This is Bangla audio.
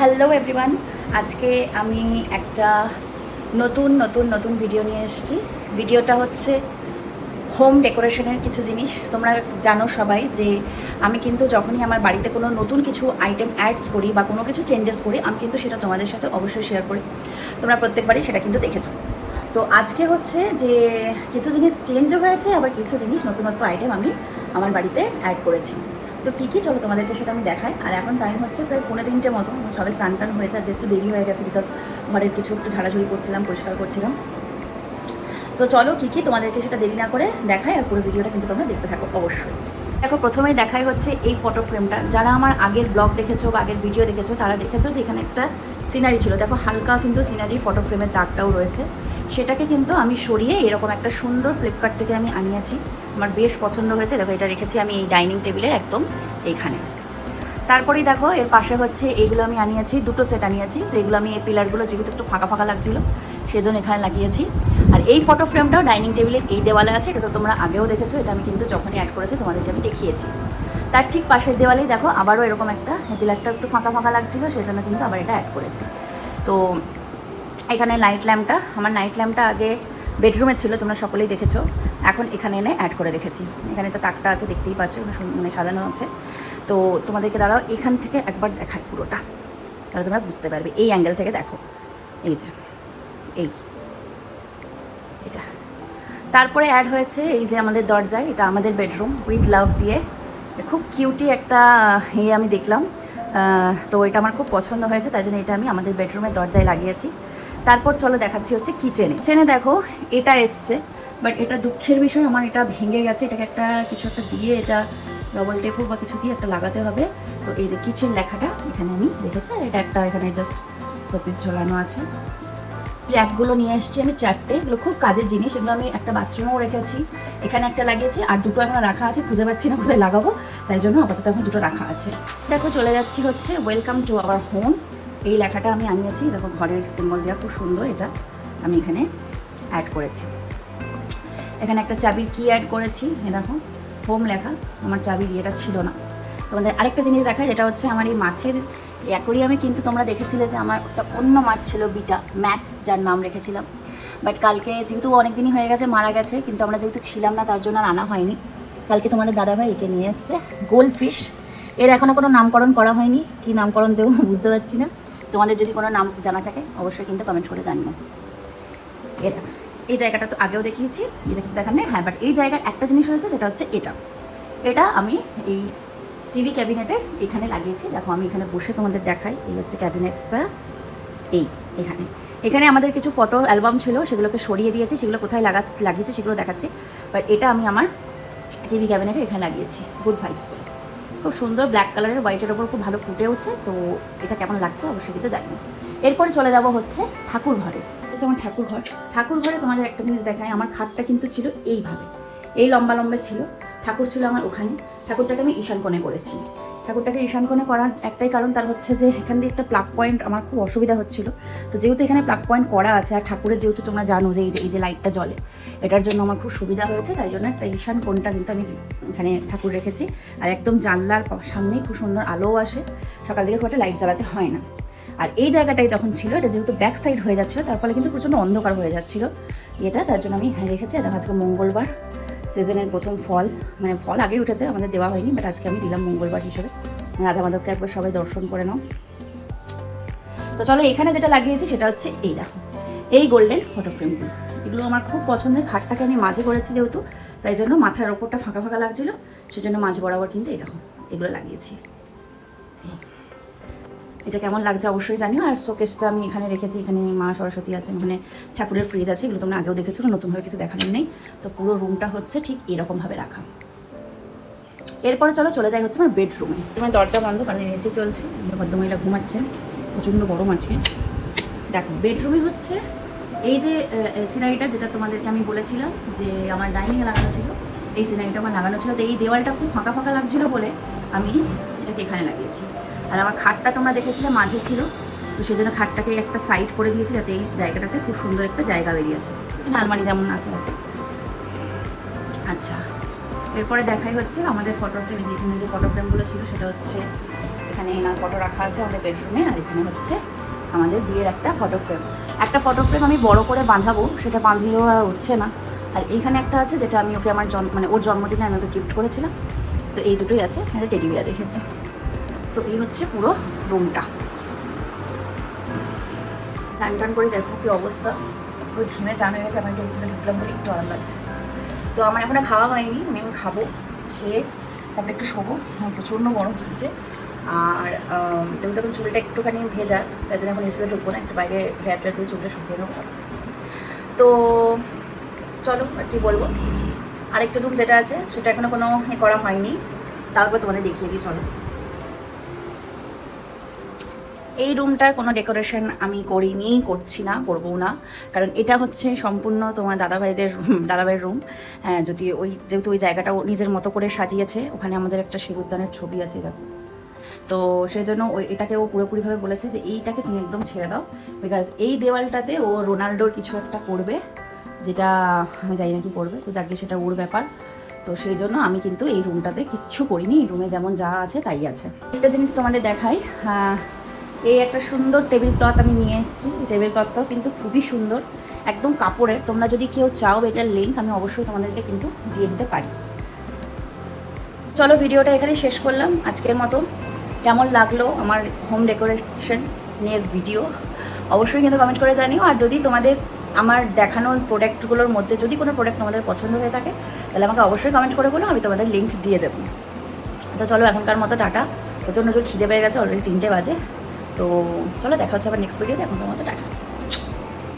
হ্যালো এভরিওয়ান, আজকে আমি একটা নতুন ভিডিও নিয়ে এসেছি। ভিডিওটা হচ্ছে হোম ডেকোরেশনের কিছু জিনিস। তোমরা জানো সবাই যে আমি কিন্তু যখনই আমার বাড়িতে কোনো নতুন কিছু আইটেম অ্যাডস করি বা কোনো কিছু চেঞ্জেস করি, আমি কিন্তু সেটা তোমাদের সাথে অবশ্যই শেয়ার করি। তোমরা প্রত্যেকবারই সেটা কিন্তু দেখেছো। তো আজকে হচ্ছে যে কিছু জিনিস চেঞ্জও হয়েছে, আবার কিছু জিনিস নতুনত্ব আইটেম আমি আমার বাড়িতে অ্যাড করেছি। তো কী চলো তোমাদেরকে সেটা আমি দেখাই। আর এখন টাইম হচ্ছে প্রায় 3:45 মতো, সবে স্নান টান হয়েছে। আজকে একটু দেরি হয়ে গেছে বিকজ ঘরের কিছু একটু ঝাড়াঝুড়ি করছিলাম, পরিষ্কার করছিলাম। তো চলো কী তোমাদেরকে সেটা দেরি না করে দেখাই, আর পুরো ভিডিওটা কিন্তু তোমরা দেখতে থাকো অবশ্যই। দেখো, প্রথমেই দেখাই হচ্ছে এই ফটো ফ্রেমটা। যারা আমার আগের ব্লগ দেখেছো বা আগের ভিডিও দেখেছো তারা দেখেছো যে এখানে একটা সিনারি ছিল। দেখো, হালকা কিন্তু সিনারি ফটো ফ্রেমের দাগটাও রয়েছে। সেটাকে কিন্তু আমি সরিয়ে এরকম একটা সুন্দর ফ্লিপকার্ট থেকে আমি আনিয়েছি। আমার বেশ পছন্দ হয়েছে। দেখো, এটা রেখেছি আমি এই ডাইনিং টেবিলে একদম এইখানে। তারপরেই দেখো এর পাশে হচ্ছে এইগুলো আমি আনিয়েছি, দুটো সেট আনিয়েছি। তো এগুলো আমি এই পিলারগুলো যেহেতু একটু ফাঁকা ফাঁকা লাগছিলো সেজন্য এখানে লাগিয়েছি। আর এই ফটো ফ্রেমটাও ডাইনিং টেবিলের এই দেওয়ালে আছে। এটা তো তোমরা আগেও দেখেছো। এটা আমি কিন্তু যখনই অ্যাড করেছি তোমাদেরকে আমি দেখিয়েছি। তার ঠিক পাশের দেওয়ালেই দেখো আবারও এরকম একটা পিলারটা একটু ফাঁকা ফাঁকা লাগছিলো, সেজন্য কিন্তু আবার এটা অ্যাড করেছি। তো এখানে লাইট ল্যাম্পটা, আমার নাইট ল্যাম্পটা আগে বেডরুমে ছিল, তোমরা সকলেই দেখেছো। এখন এখানে এনে অ্যাড করে রেখেছি। এখানে তো তাকটা আছে, দেখতেই পাচ্ছ, মানে সাজানো আছে। তো তোমাদেরকে দাঁড়াও এখান থেকে একবার দেখাই পুরোটা, তাহলে তোমরা বুঝতে পারবে। এই অ্যাঙ্গেল থেকে দেখো, এই যে এটা। তারপরে অ্যাড হয়েছে এই যে আমাদের দরজায়, এটা আমাদের বেডরুম উইথ লাভ দিয়ে খুব কিউটি একটা আমি দেখলাম। তো এটা আমার খুব পছন্দ হয়েছে, তাই জন্য এটা আমি আমাদের বেডরুমের দরজায় লাগিয়েছি। তারপর চলো দেখাচ্ছি হচ্ছে কিচেনে দেখো এটা এসছে, বাট এটা দুঃখের বিষয়, আমার এটা ভেঙে গেছে। এটাকে একটা কিছু একটা দিয়ে, এটা ডবল টেপ বা কিছু দিয়ে একটা লাগাতে হবে। তো এই যে কিচেন লেখাটা এখানে আমি দেখেছি, আর এটা একটা এখানে জাস্ট শোপিস ঝোলানো আছে। র্যাকগুলো নিয়ে এসেছি আমি 4টে, এগুলো খুব কাজের জিনিস। এগুলো আমি একটা বাথরুমেও রেখেছি, এখানে একটা লাগিয়েছি, আর দুটো এখন রাখা আছে। খুঁজে পাচ্ছি না কোথায় লাগাবো, তাই জন্য আপাতত এখন দুটো রাখা আছে। দেখো চলে যাচ্ছি হচ্ছে ওয়েলকাম টু আওয়ার হোম। এই লেখাটা আমি আনিয়েছি, দেখো ঘরের সিম্বল দেওয়া, খুব সুন্দর। এটা আমি এখানে অ্যাড করেছি। এখানে একটা চাবির কি অ্যাড করেছি, এ দেখো হোম লেখা। আমার চাবির ইয়েটা ছিল না। তোমাদের আরেকটা জিনিস দেখায়, যেটা হচ্ছে আমার এই মাছের অ্যাকোরিয়ামে কিন্তু তোমরা দেখেছিলে যে আমার একটা অন্য মাছ ছিল, বিটা ম্যাক্স, যার নাম রেখেছিলাম। বাট কালকে যেহেতু অনেক দিনই হয়ে গেছে, মারা গেছে, কিন্তু আমরা যেহেতু ছিলাম না তার জন্য আর আনা হয়নি। কালকে তোমাদের দাদাভাই একে নিয়ে এসছে, গোল্ড ফিশ। এর এখনও কোনো নামকরণ করা হয়নি, কী নামকরণ দেবো বুঝতে পারছি না। তোমাদের যদি কোনো নাম জানা থাকে অবশ্যই কিন্তু কমেন্ট করে জানিও। এটা এই জায়গাটা তো আগেও দেখিয়েছি, এটা কিছু দেখার নেই। হ্যাঁ, বাট এই জায়গায় একটা জিনিস হয়েছে, যেটা হচ্ছে এটা আমি এই টিভি ক্যাবিনেটে এখানে লাগিয়েছি। দেখো আমি এখানে বসে তোমাদের দেখাই। এই হচ্ছে ক্যাবিনেটটা, এখানে আমাদের কিছু ফটো অ্যালবাম ছিল, সেগুলোকে সরিয়ে দিয়েছি। সেগুলো কোথায় লাগিয়েছি সেগুলো দেখাচ্ছি। বাট এটা আমি আমার টিভি ক্যাবিনেটে এখানে লাগিয়েছি, গুড ভাইবস বলে। খুব সুন্দর ব্ল্যাক কালারের, হোয়াইটের ওপর খুব ভালো ফুটে উঠছে। তো এটা কেমন লাগছে অবশ্যই কিন্তু জানি। এরপরে চলে যাব হচ্ছে ঠাকুর ঘরে। আমার ঠাকুর ঘরে তোমাদের একটা জিনিস দেখায়। আমার খাটটা কিন্তু ছিল এইভাবে, এই লম্বা ছিল। ঠাকুর ছিল আমার ওখানে। ঠাকুরটাকে আমি ঈশান কোণে করেছি। ঠাকুরটাকে ঈশান কোণে করার একটাই কারণ, তার হচ্ছে যে এখান দিয়ে একটা প্লাগ পয়েন্ট আমার খুব অসুবিধা হচ্ছিল। তো যেহেতু এখানে প্লাগ পয়েন্ট করা আছে, আর ঠাকুরের যেহেতু তোমরা জানো যে এই যে লাইটটা জ্বলে, এটার জন্য আমার খুব সুবিধা হয়েছে। তাই জন্য একটা ঈশান কোণটা কিন্তু আমি এখানে ঠাকুর রেখেছি। আর একদম জানলার সামনেই খুব সুন্দর আলোও আসে, সকাল থেকে খুব একটা লাইট জ্বালাতে হয় না। আর এই জায়গাটাই যখন ছিল, এটা যেহেতু ব্যাক সাইড হয়ে যাচ্ছিলো, তার ফলে কিন্তু প্রচণ্ড অন্ধকার হয়ে যাচ্ছিলো এটা, তার জন্য আমি এখানে রেখেছি। দেখো আজকে মঙ্গলবার, সিজনের প্রথম ফল, মানে ফল আগেই উঠেছে, আমাদের দেওয়া হয়নি, বাট আজকে আমি দিলাম মঙ্গলবার হিসেবে। রাধা মাধবকে একবার সবাই দর্শন করে নাও। তো চলো, এখানে যেটা লাগিয়েছি সেটা হচ্ছে এই দেখো, এই গোল্ডেন ফটো ফ্রেমগুলো। এগুলো আমার খুব পছন্দের। খাটটাকে আমি মাঝে করেছি যেহেতু, তাই জন্য মাথার ওপরটা ফাঁকা ফাঁকা লাগছিলো, সেজন্য মাঝ বরাবর কিন্তু এই দেখো এগুলো লাগিয়েছি। এটা কেমন লাগছে অবশ্যই জানিও। আর শোকেসটা আমি এখানে রেখেছি, এখানে মা সরস্বতী আছে, এখানে ঠাকুরের ফ্রিজ আছে। এগুলো তোমরা আগেও দেখেছো, নতুনভাবে কিছু দেখানোর নেই। তো পুরো রুমটা হচ্ছে ঠিক এরকমভাবে রাখা। এরপরে চলে যাই হচ্ছে আমার বেডরুমে। তোমার দরজা বন্ধ, কারণ এসি চলছে, ভদ্রমহিলা ঘুমাচ্ছেন, প্রচণ্ড গরম আছে। দেখো বেডরুমে হচ্ছে এই যে সিনারিটা, যেটা তোমাদেরকে আমি বলেছিলাম যে আমার ডাইনিংয়ে লাগানো ছিল, এই সিনারিটা আমার লাগানো ছিল। তো এই দেওয়ালটা খুব ফাঁকা ফাঁকা লাগছিলো বলে আমি এটাকে এখানে লাগিয়েছি। আর আমার খাটটা তোমরা দেখেছিলে মাঝে ছিল, তো সেই জন্য খাটটাকে একটা সাইড করে দিয়েছি, যাতে এই জায়গাটাতে খুব সুন্দর একটা জায়গা বেরিয়েছে। এখানে আলমারি যেমন আছে। আচ্ছা, এরপরে দেখাই হচ্ছে আমাদের ফটো ফ্রেম। যেখানে যে ফটো ফ্রেমগুলো ছিল সেটা হচ্ছে এখানে এনার ফটো রাখা আছে আমাদের বেডরুমে, আর এখানে হচ্ছে আমাদের বিয়ের একটা ফটো ফ্রেম। একটা ফটো ফ্রেম আমি বড় করে বাঁধাবো, সেটা বাঁধলেও আর উঠছে না। আর এইখানে একটা আছে যেটা আমি ওকে আমার মানে ওর জন্মদিনে আমি ওকে গিফট করেছিলাম। তো এই দুটোই আছে, একটা টেডি বিয়ার রেখেছি। তো এই হচ্ছে পুরো রুমটা। টান টান করে দেখো কি অবস্থা, ওই ঘিমে চান হয়ে গেছে। আমার একটা এসিতে ঢুকলাম বলে একটু আরাম লাগছে। তো আমার এখনো খাওয়া হয়নি, আমি এখন খাবো, খেয়ে তারপরে একটু শোবো। প্রচণ্ড গরম লাগছে। আর যেহেতু এখন চুলটা একটুখানি ভেজা, তাই জন্য এখন এসিতে ঢুকবো না, একটু বাইরে হেয়ার ড্রায়ার দিয়ে চুলটা শুকিয়ে নেবো। তো চলো আর কি বলবো। আরেকটা রুম যেটা আছে সেটা এখনো কোনো করা হয়নি, তারপর তোমাদের দেখিয়ে দিই চলো। এই রুমটার কোনো ডেকোরেশন আমি করিনি, করছি না, করবো না, কারণ এটা হচ্ছে সম্পূর্ণ তোমার দাদাভাইয়ের রুম। হ্যাঁ, যদি যেহেতু ওই জায়গাটা নিজের মতো করে সাজিয়েছে, ওখানে আমাদের একটা সিঁদুরদানের ছবি আছে দেখো। তো সেই জন্য এটাকে ও পুরোপুরিভাবে বলেছে যে এইটাকে তুমি একদম ছেড়ে দাও, বিকজ এই দেওয়ালটাতে ও রোনাল্ডোর কিছু একটা করবে, যেটা আমি জানি না কি করবে। তো যাকে সেটা ওর ব্যাপার। তো সেই জন্য আমি কিন্তু এই রুমটাতে কিচ্ছু করিনি, এই রুমে যেমন যা আছে তাই আছে। একটা জিনিস তোমাদের দেখাই, এই একটা সুন্দর টেবিল ক্লথ আমি নিয়ে এসেছি। টেবিল ক্লথটাও কিন্তু খুবই সুন্দর, একদম কাপড়ের। তোমরা যদি কেউ চাও এটার লিঙ্ক আমি অবশ্যই তোমাদেরকে কিন্তু দিয়ে দিতে পারি। চলো ভিডিওটা এখানে শেষ করলাম আজকের মতো। কেমন লাগলো আমার হোম ডেকোরেশনের ভিডিও অবশ্যই কিন্তু কমেন্ট করে জানিও। আর যদি তোমাদের আমার দেখানো প্রোডাক্টগুলোর মধ্যে যদি কোনো প্রোডাক্ট তোমাদের পছন্দ হয়ে থাকে, তাহলে আমাকে অবশ্যই কমেন্ট করে বলো, আমি তোমাদের লিঙ্ক দিয়ে দেবো। তো চলো এখনকার মতো টাটা। প্রচণ্ড জোর খিদে পেয়ে গেছে, অলরেডি 3টে বাজে। তো চলো দেখা হচ্ছে আবার নেক্সট ভিডিওতে। এখনকার মতো টাটা।